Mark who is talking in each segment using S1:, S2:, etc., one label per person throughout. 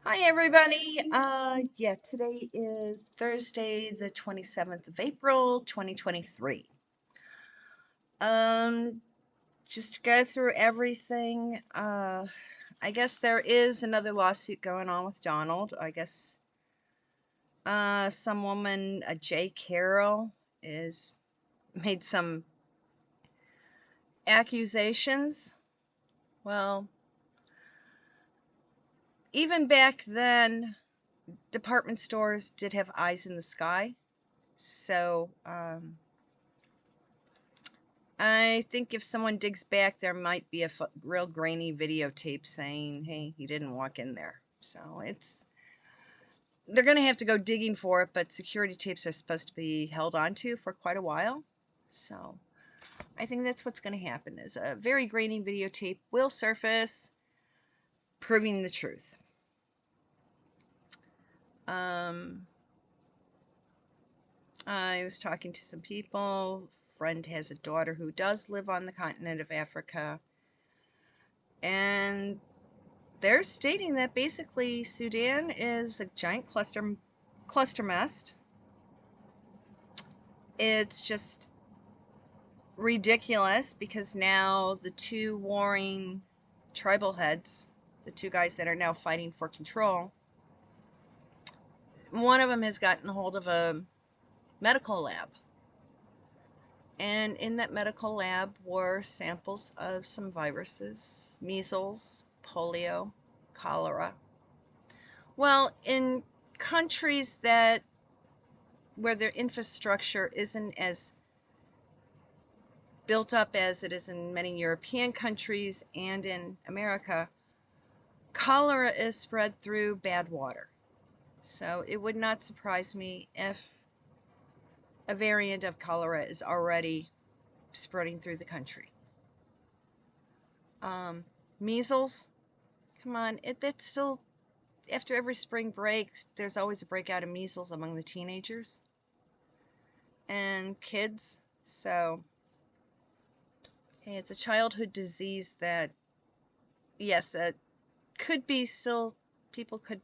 S1: Hi everybody. Yeah, today is Thursday, the 27th of April, 2023. Um, just to go through everything, I guess there is another lawsuit going on with Donald. I guess some woman, J. Carroll, is made some accusations. Well, even back then, department stores did have eyes in the sky. So, I think if someone digs back, there might be a real grainy videotape saying, hey, he didn't walk in there. So they're going to have to go digging for it, but security tapes are supposed to be held onto for quite a while. So I think that's what's going to happen is a very grainy videotape will surface, proving the truth. I was talking to some people. Friend has a daughter who does live on the continent of Africa. And they're stating that basically Sudan is a giant cluster mess. It's just ridiculous because now the two warring tribal heads, the two guys that are now fighting for control, one of them has gotten a hold of a medical lab. And in that medical lab were samples of some viruses, measles, polio, cholera. Well, in countries where their infrastructure isn't as built up as it is in many European countries and in America, cholera is spread through bad water. So it would not surprise me if a variant of cholera is already spreading through the country. Measles, come on, that's still, after every spring breaks, there's always a breakout of measles among the teenagers and kids. So hey, it's a childhood disease that, yes, could be still, people could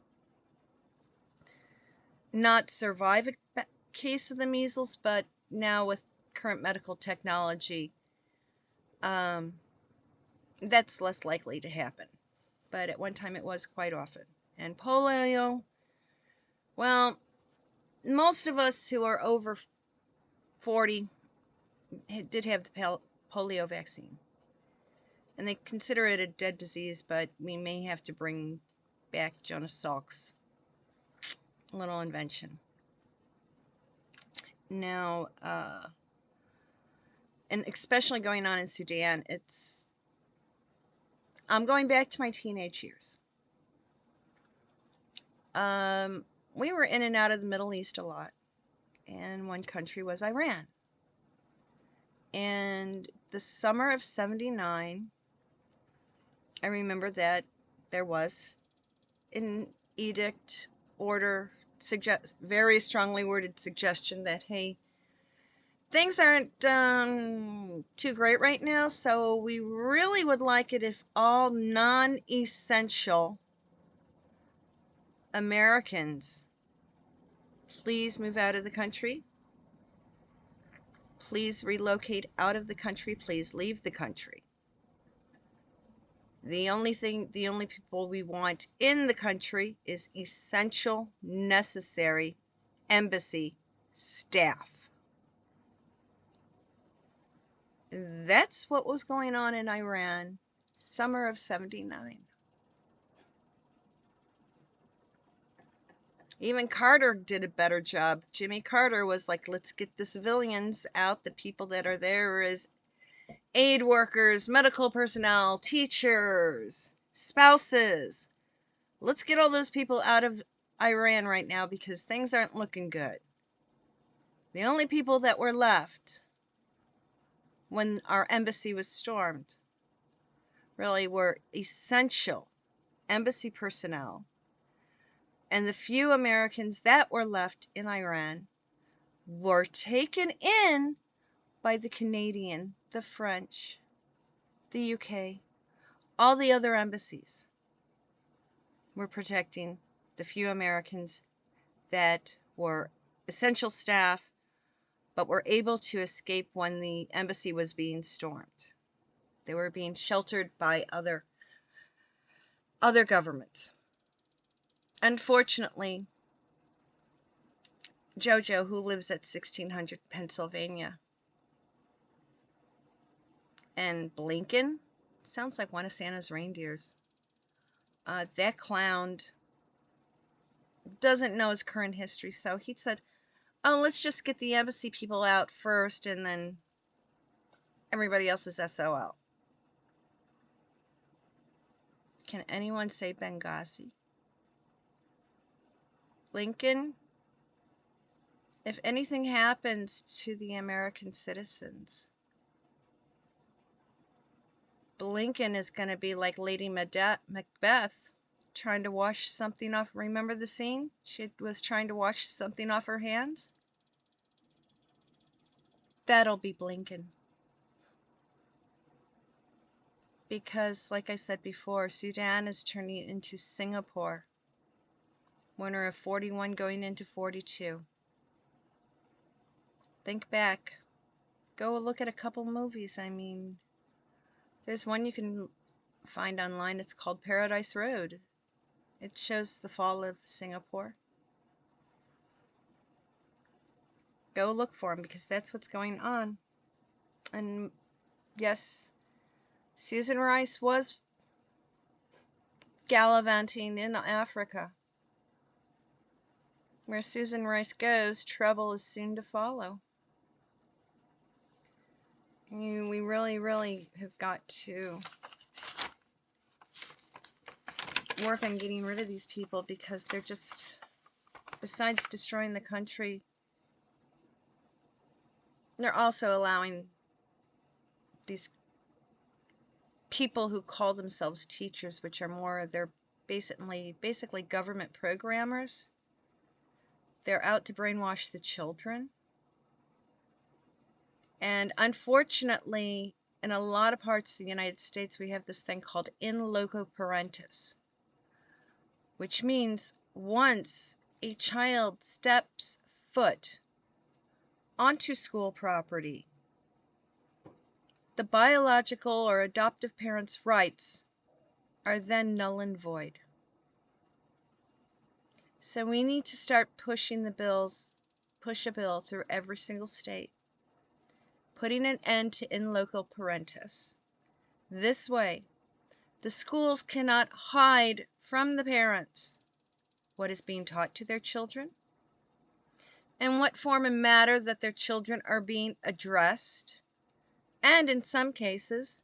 S1: not survive a case of the measles, but now with current medical technology, that's less likely to happen. But at one time it was quite often. And polio, well, most of us who are over 40 did have the polio vaccine. And they consider it a dead disease, but we may have to bring back Jonas Salk's little invention. Now, and especially going on in Sudan, I'm going back to my teenage years. We were in and out of the Middle East a lot, and one country was Iran. And the summer of '79, I remember that there was an edict, order, very strongly worded suggestion that, hey, things aren't too great right now, so we really would like it if all non-essential Americans please move out of the country. Please relocate out of the country. Please leave the country. The only people we want in the country is essential, necessary embassy staff. That's what was going on in Iran, summer of '79. Even Carter did a better job. Jimmy Carter was like, let's get the civilians out. The people that are there is aid workers, medical personnel, teachers, spouses. Let's get all those people out of Iran right now because things aren't looking good. The only people that were left when our embassy was stormed really were essential embassy personnel. And the few Americans that were left in Iran were taken in by the Canadian, the French, the UK, all the other embassies were protecting the few Americans that were essential staff but were able to escape when the embassy was being stormed. They were being sheltered by other governments. Unfortunately, Jojo, who lives at 1600 Pennsylvania, and Blinken, sounds like one of Santa's reindeers. That clown doesn't know his current history, so he said, oh, let's just get the embassy people out first, and then everybody else is SOL. Can anyone say Benghazi? Lincoln, if anything happens to the American citizens, Blinken is going to be like Lady Macbeth, trying to wash something off. Remember the scene? She was trying to wash something off her hands. That'll be Blinken. Because, like I said before, Sudan is turning into Singapore. Winter of 41 going into 42. Think back. Go look at a couple movies. I mean, there's one you can find online. It's called Paradise Road. It shows the fall of Singapore. Go look for them, because that's what's going on. And yes, Susan Rice was gallivanting in Africa. Where Susan Rice goes, trouble is soon to follow. We really, really have got to work on getting rid of these people, because they're just, besides destroying the country, they're also allowing these people who call themselves teachers, which are more, they're basically government programmers. They're out to brainwash the children. And unfortunately, in a lot of parts of the United States, we have this thing called in loco parentis, which means once a child steps foot onto school property, the biological or adoptive parent's rights are then null and void. So we need to start pushing the bills, push a bill through every single state, putting an end to in loco parentis. This way, the schools cannot hide from the parents what is being taught to their children, and what form and matter that their children are being addressed, and in some cases,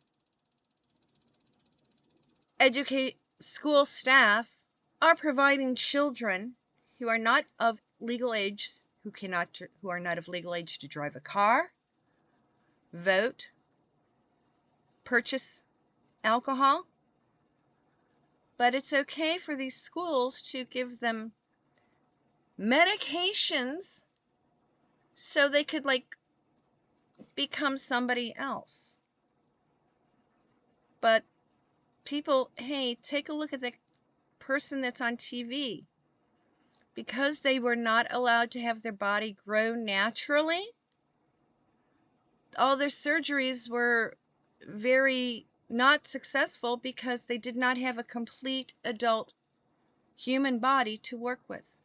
S1: school staff are providing children who are not of legal age, who are not of legal age to drive a car, vote, purchase alcohol. But it's okay for these schools to give them medications so they could become somebody else. But people, hey, take a look at the person that's on TV. Because they were not allowed to have their body grow naturally, all their surgeries were very not successful, because they did not have a complete adult human body to work with.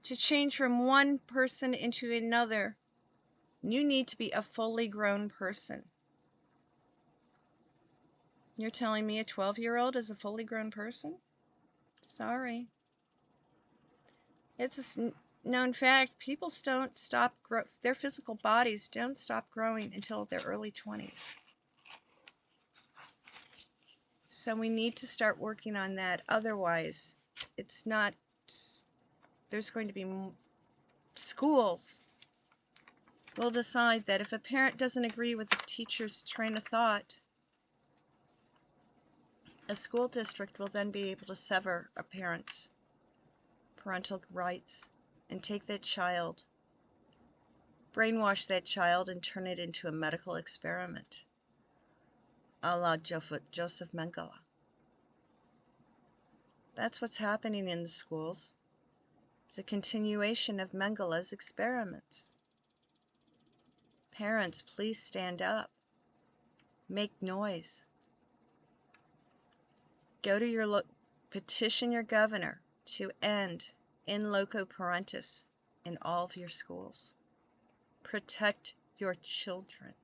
S1: To change from one person into another, you need to be a fully grown person. You're telling me a 12-year-old is a fully grown person? Sorry. It's a known fact. People don't stop their physical bodies don't stop growing until their early 20s. So we need to start working on that. Otherwise, it's not. There's going to be schools will decide that if a parent doesn't agree with the teacher's train of thought, a school district will then be able to sever a parent's parental rights and take that child, brainwash that child, and turn it into a medical experiment, a la Joseph Mengele. That's what's happening in the schools. It's a continuation of Mengele's experiments. Parents, please stand up. Make noise. Go to your petition your governor to end in loco parentis in all of your schools. Protect your children.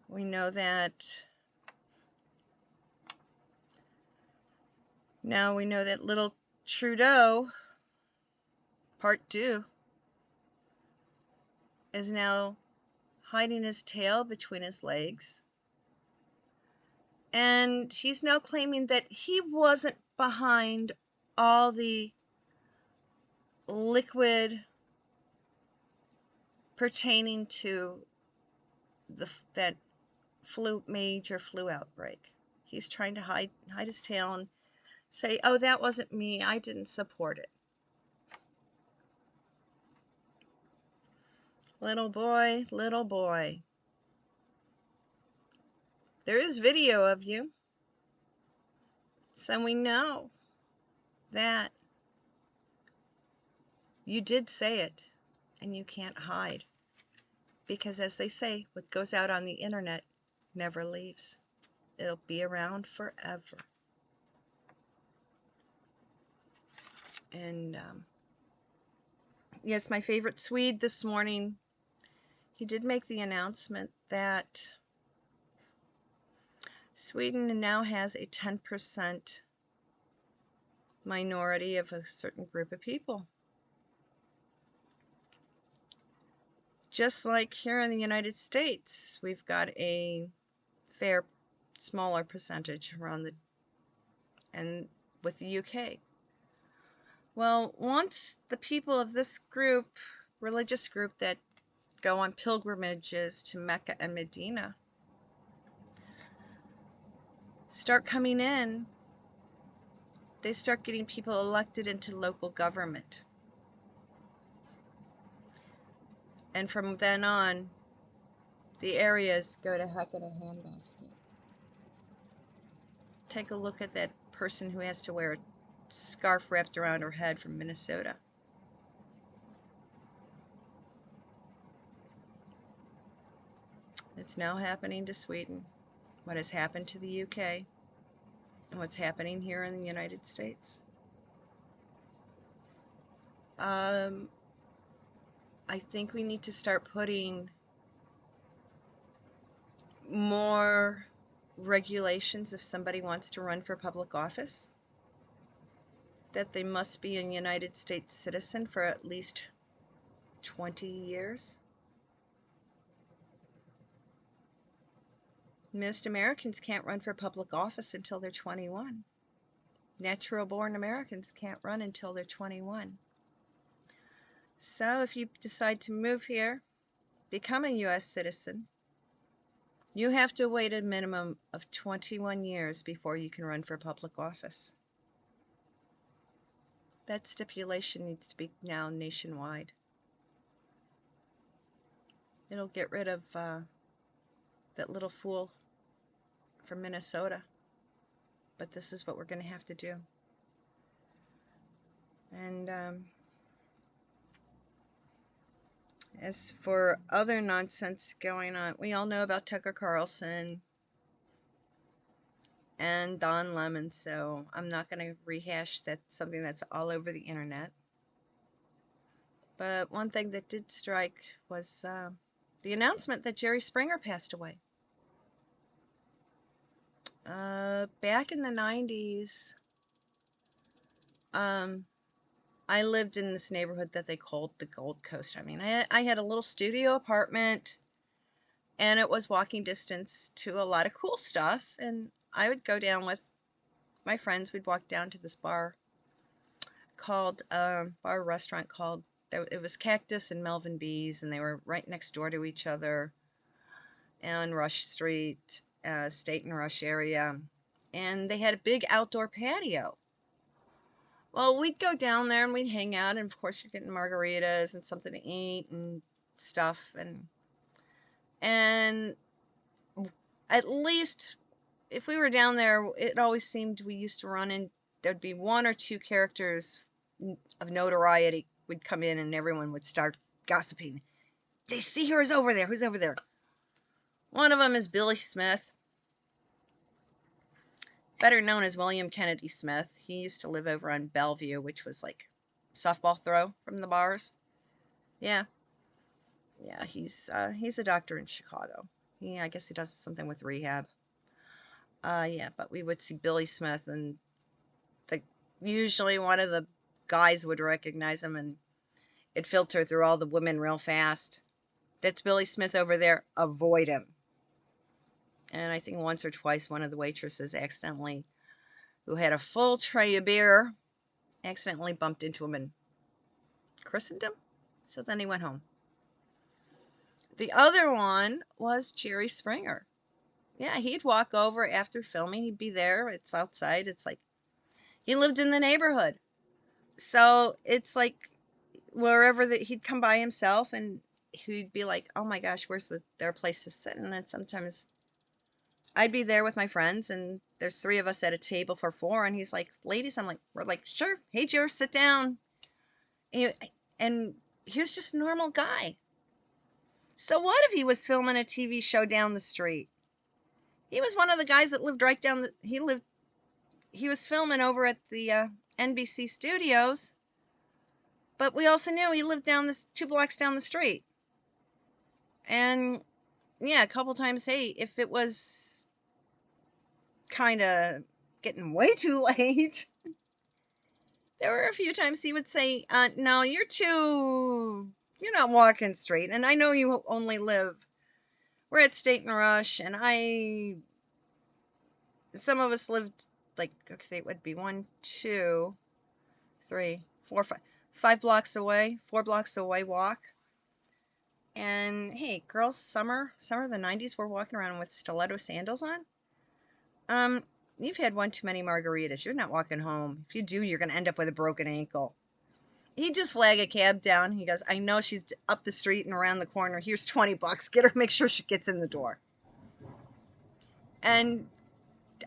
S1: We know that now we know that little Trudeau, part 2, is now hiding his tail between his legs. And he's now claiming that he wasn't behind all the liquid pertaining to that major flu outbreak. He's trying to hide his tail and say, oh, that wasn't me, I didn't support it. Little boy, little boy. There is video of you, so we know that you did say it, and you can't hide. Because as they say, what goes out on the internet never leaves. It'll be around forever. And yes, my favorite Swede this morning, he did make the announcement that Sweden now has a 10% minority of a certain group of people. Just like here in the United States, we've got a fair, smaller percentage around and with the UK. Well, once the people of this group, religious group that go on pilgrimages to Mecca and Medina, start coming in, they start getting people elected into local government. And from then on, the areas go to heck in a handbasket. Take a look at that person who has to wear a scarf wrapped around her head from Minnesota. It's now happening to Sweden. What has happened to the UK and what's happening here in the United States. I think we need to start putting more regulations if somebody wants to run for public office, that they must be a United States citizen for at least 20 years. Most Americans can't run for public office until they're 21. Natural-born Americans can't run until they're 21. So if you decide to move here, become a U.S. citizen, you have to wait a minimum of 21 years before you can run for public office. That stipulation needs to be now nationwide. It'll get rid of that little fool from Minnesota. But this is what we're going to have to do. And as for other nonsense going on, we all know about Tucker Carlson and Don Lemon, so I'm not going to rehash that, something that's all over the internet. But one thing that did strike was the announcement that Jerry Springer passed away. Back in the 90s, I lived in this neighborhood that they called the Gold Coast. I mean, I had a little studio apartment, and it was walking distance to a lot of cool stuff. And I would go down with my friends. We'd walk down to this bar restaurant called, it was Cactus and Melvin B's, and they were right next door to each other on Rush Street, State and Rush area. And they had a big outdoor patio. Well, we'd go down there and we'd hang out, and of course you're getting margaritas and something to eat and stuff, and at least if we were down there, it always seemed we used to run in, there'd be one or two characters of notoriety would come in and everyone would start gossiping. Do you see who's over there? Who's over there? One of them is Billy Smith, better known as William Kennedy Smith. He used to live over on Bellevue, which was like softball throw from the bars. Yeah. Yeah, he's a doctor in Chicago. I guess he does something with rehab. Yeah, but we would see Billy Smith, and usually one of the guys would recognize him, and it'd filter through all the women real fast. That's Billy Smith over there. Avoid him. And I think once or twice one of the waitresses accidentally, who had a full tray of beer, accidentally bumped into him and christened him. So then he went home. The other one was Jerry Springer. Yeah, he'd walk over after filming. He'd be there. It's outside. It's like he lived in the neighborhood. So it's like wherever he'd come by himself, and he'd be like, oh my gosh, where's their place to sit? And then sometimes I'd be there with my friends, and there's 3 of us at a table for 4, and he's like, ladies, we're like, sure, hey, Jerry, sit down. And he was just a normal guy. So what if he was filming a TV show down the street? He was one of the guys that lived right down he was filming over at the NBC studios, but we also knew he lived 2 blocks down the street. And yeah, a couple times, hey, if it was kind of getting way too late, there were a few times he would say, no, you're not walking straight, and I know you only live, we're at State and Rush, and some of us lived, like, okay, it would be 1, 2, 3, 4, 5 blocks away, 4 blocks away walk. And hey, girls, summer of the 90s, were walking around with stiletto sandals on. You've had one too many margaritas. You're not walking home. If you do, you're going to end up with a broken ankle. He'd just flag a cab down. He goes, I know she's up the street and around the corner. Here's $20. Get her, make sure she gets in the door. And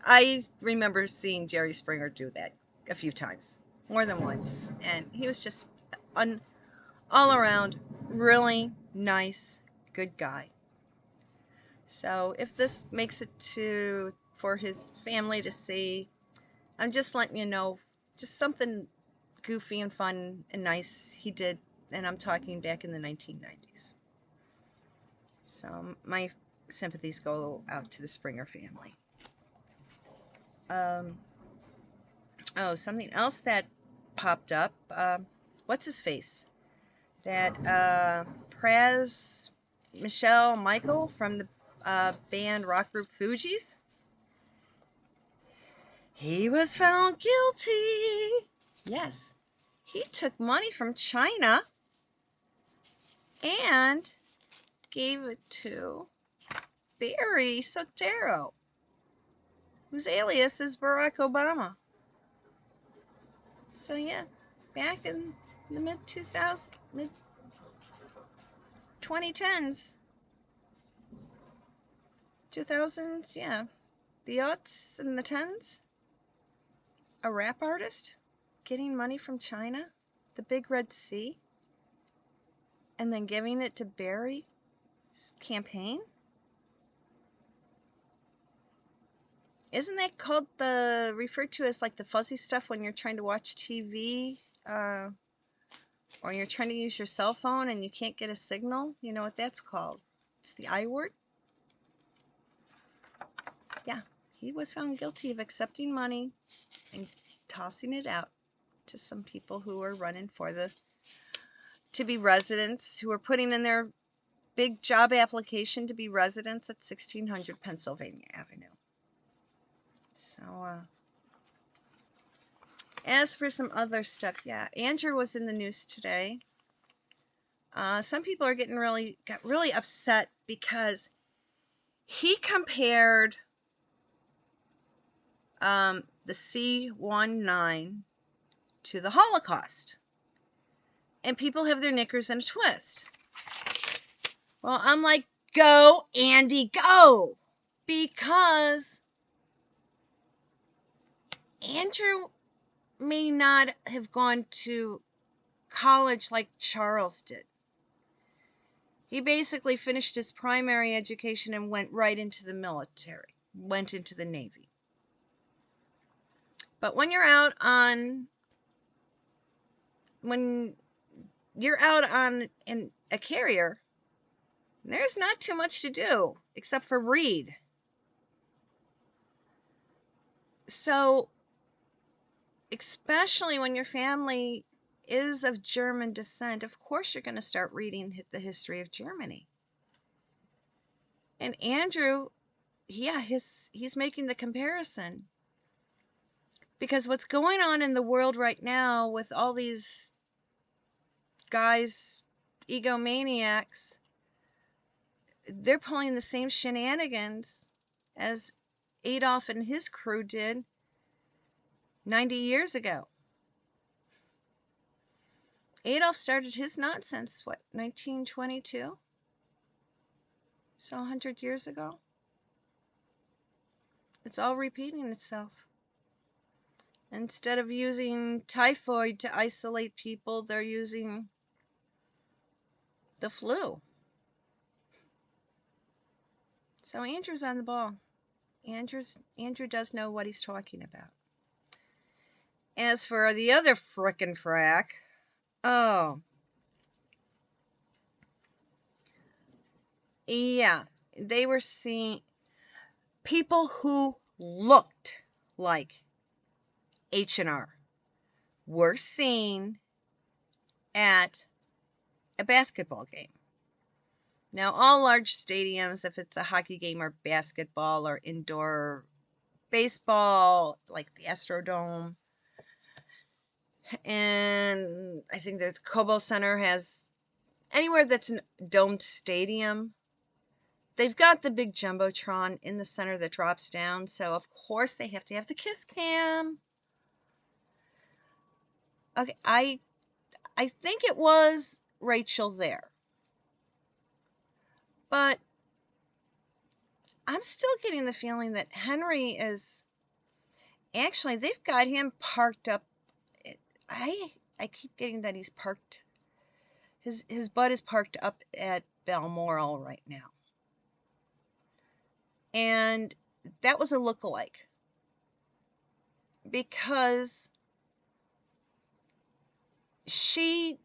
S1: I remember seeing Jerry Springer do that a few times, more than once. And he was just all around really nice, good guy. So if this makes it for his family to see, I'm just letting you know, just something goofy and fun and nice he did, and I'm talking back in the 1990s. So my sympathies go out to the Springer family. Something else that popped up, what's his face? That Praz Michael from the band rock group Fugees. He was found guilty. Yes, he took money from China and gave it to Barry Soetoro, whose alias is Barack Obama. So yeah, back in the mid 2010s, 2000s, yeah, the aughts and the tens, a rap artist getting money from China, the Big Red Sea, and then giving it to Barry's campaign? Isn't that referred to as like the fuzzy stuff when you're trying to watch TV, or you're trying to use your cell phone and you can't get a signal? You know what that's called? It's the I word. Yeah, he was found guilty of accepting money and tossing it out to some people who were running to be residents, who were putting in their big job application to be residents at 1600 Pennsylvania Avenue. So, as for some other stuff, yeah, Andrew was in the news today. Some people got really upset because he compared the C-19 to the Holocaust. And people have their knickers in a twist. Well, I'm like, go, Andy, go! Because Andrew may not have gone to college like Charles did. He basically finished his primary education and went right into the military, went into the Navy. But when you're out on a carrier, there's not too much to do except for read. So, especially when your family is of German descent, of course you're going to start reading the history of Germany. And Andrew, yeah, he's making the comparison. Because what's going on in the world right now with all these guys, egomaniacs, they're pulling the same shenanigans as Adolf and his crew did 90 years ago. Adolf started his nonsense, 1922? So 100 years ago? It's all repeating itself. Instead of using typhoid to isolate people, they're using the flu. So Andrew's on the ball. Andrew does know what he's talking about. As for the other frickin' frack, oh, yeah, they were seeing people who looked like H&R were seen at a basketball game. Now, all large stadiums, if it's a hockey game or basketball or indoor baseball, like the Astrodome, and I think there's Cobo Center has anywhere that's a domed stadium, they've got the big Jumbotron in the center that drops down, so of course they have to have the kiss cam. Okay, I think it was Rachel there. But I'm still getting the feeling that Henry is... Actually, they've got him parked up. I keep getting that he's parked... His butt is parked up at Balmoral right now. And that was a lookalike. Because he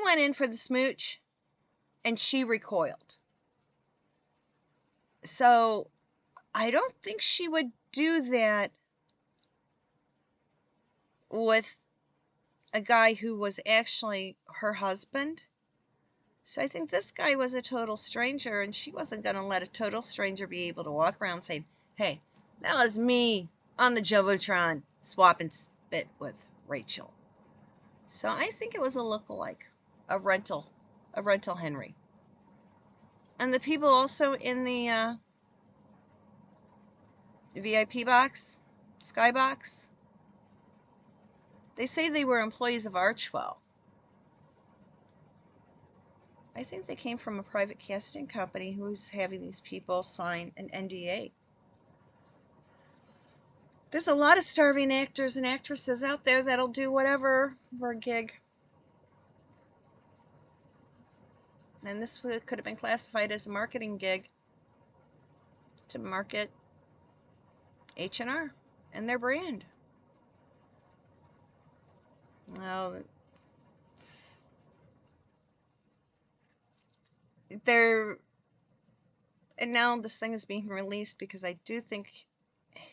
S1: went in for the smooch and she recoiled. So I don't think she would do that with a guy who was actually her husband. So I think this guy was a total stranger, and she wasn't going to let a total stranger be able to walk around saying, hey, that was me on the Jumbotron swapping spit with Rachel. So I think it was a lookalike, a rental Henry. And the people also in the VIP box, skybox, they say they were employees of Archwell. I think they came from a private casting company who's having these people sign an NDA. There's a lot of starving actors and actresses out there that'll do whatever for a gig. And this could have been classified as a marketing gig to market H&R and their brand. Well, and now this thing is being released because I do think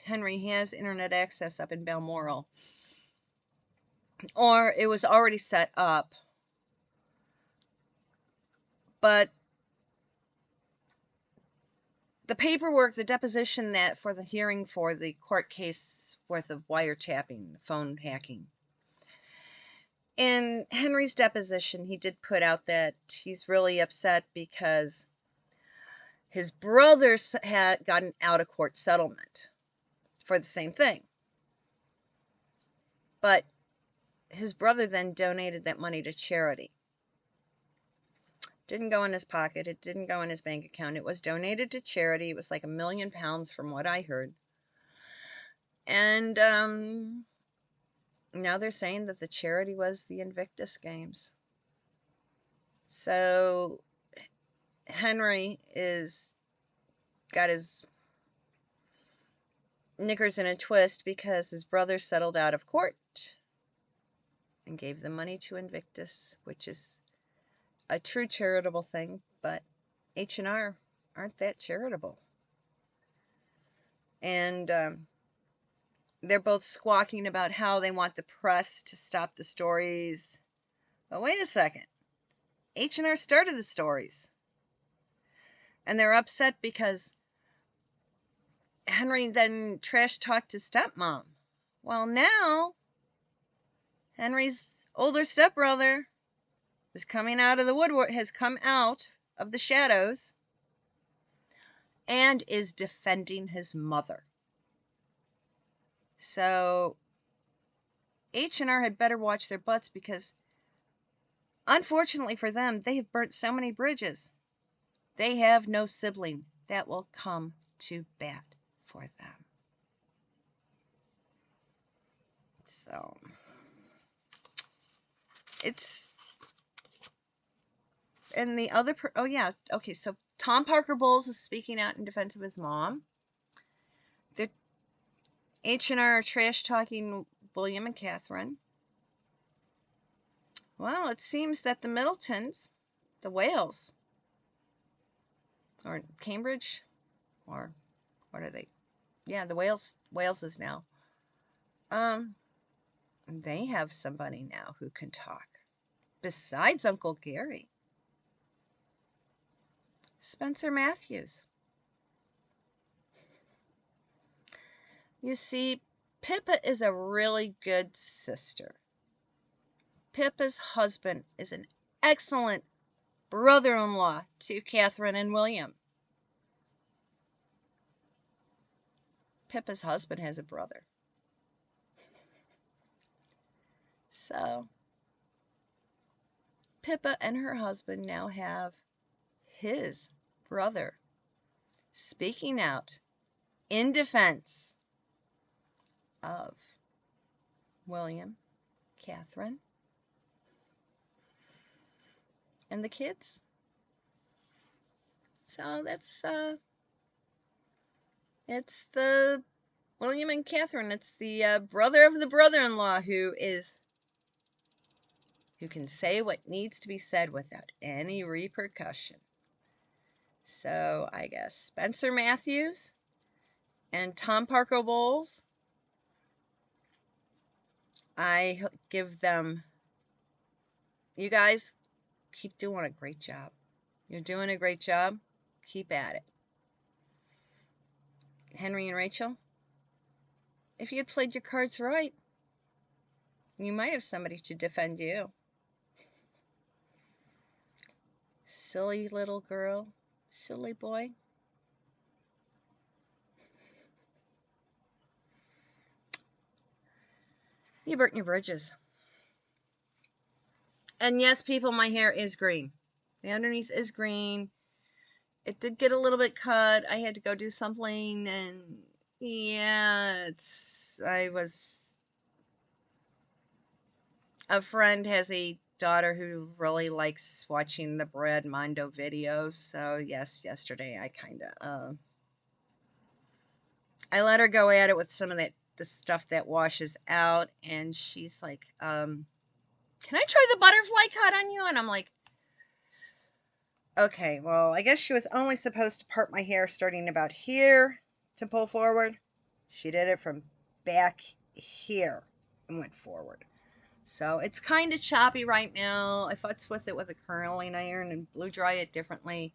S1: Henry has internet access up in Balmoral. Or it was already set up. But the paperwork, the deposition that for the hearing for the court case worth of wiretapping, phone hacking. In Henry's deposition, he did put out that he's really upset because his brother had got an out-of-court settlement for the same thing. But his brother then donated that money to charity. Didn't go in his pocket. It didn't go in his bank account. It was donated to charity. It was like £1 million from what I heard. And now they're saying that the charity was the Invictus Games. So Henry is got his knickers in a twist because his brother settled out of court and gave the money to Invictus, which is a true charitable thing, but H&R aren't that charitable. And they're both squawking about how they want the press to stop the stories. But wait a second. H&R started the stories. And they're upset because Henry then trash-talked his stepmom. Well, now Henry's older stepbrother is coming out of the woodwork, has come out of the shadows, and is defending his mother. So H&R had better watch their butts because, unfortunately for them, they have burnt so many bridges. They have no sibling that will come to bat for them. So it's, and the other, oh yeah, okay, so Tom Parker Bowles is speaking out in defense of his mom. The H&R are trash-talking William and Catherine. Well, it seems that the Middletons, the Wales, or Cambridge, or what are they? Yeah, the Waleses now. They have somebody now who can talk. Besides Uncle Gary. Spencer Matthews. You see, Pippa is a really good sister. Pippa's husband is an excellent brother-in-law to Catherine and William. Pippa's husband has a brother. So, Pippa and her husband now have his brother speaking out in defense of William, Catherine, and the kids. So that's it's the William and Catherine. It's the brother of the brother-in-law who can say what needs to be said without any repercussion. So I guess Spencer Matthews and Tom Parker Bowles, I give them, you guys keep doing a great job. You're doing a great job. Keep at it. Henry and Rachel, if you had played your cards right, you might have somebody to defend you. Silly little girl. Silly boy. You burnt your bridges. And yes, people, my hair is green. The underneath is green. It did get a little bit cut. I had to go do something, and yeah, a friend has a daughter who really likes watching the Brad Mondo videos. So yes, yesterday I let her go at it with some of the stuff that washes out, and she's like, can I try the butterfly cut on you? And I'm like, okay, well, I guess she was only supposed to part my hair starting about here to pull forward. She did it from back here and went forward. So it's kind of choppy right now. I futz with it with a curling iron and blow dry it differently.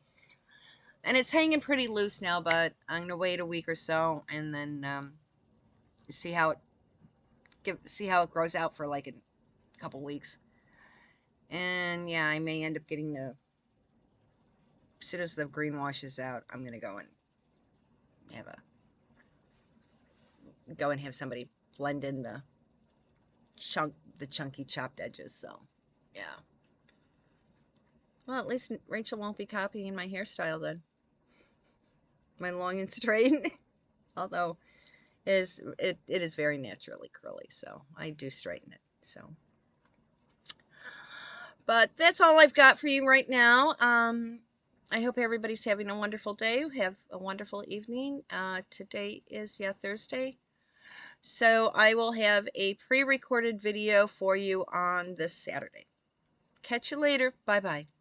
S1: And it's hanging pretty loose now, but I'm going to wait a week or so and then see how it grows out for like a couple weeks. And yeah, I may end up getting as soon as the green washes out, I'm going to go and have somebody blend in the chunky chopped edges. So yeah, well, at least Rachel won't be copying my hairstyle then, my long and straight. Although it is very naturally curly, so I do straighten it. So, but that's all I've got for you right now. I hope everybody's having a wonderful day. Have a wonderful evening. Today is Thursday, so I will have a pre-recorded video for you on this Saturday. Catch you later. Bye bye.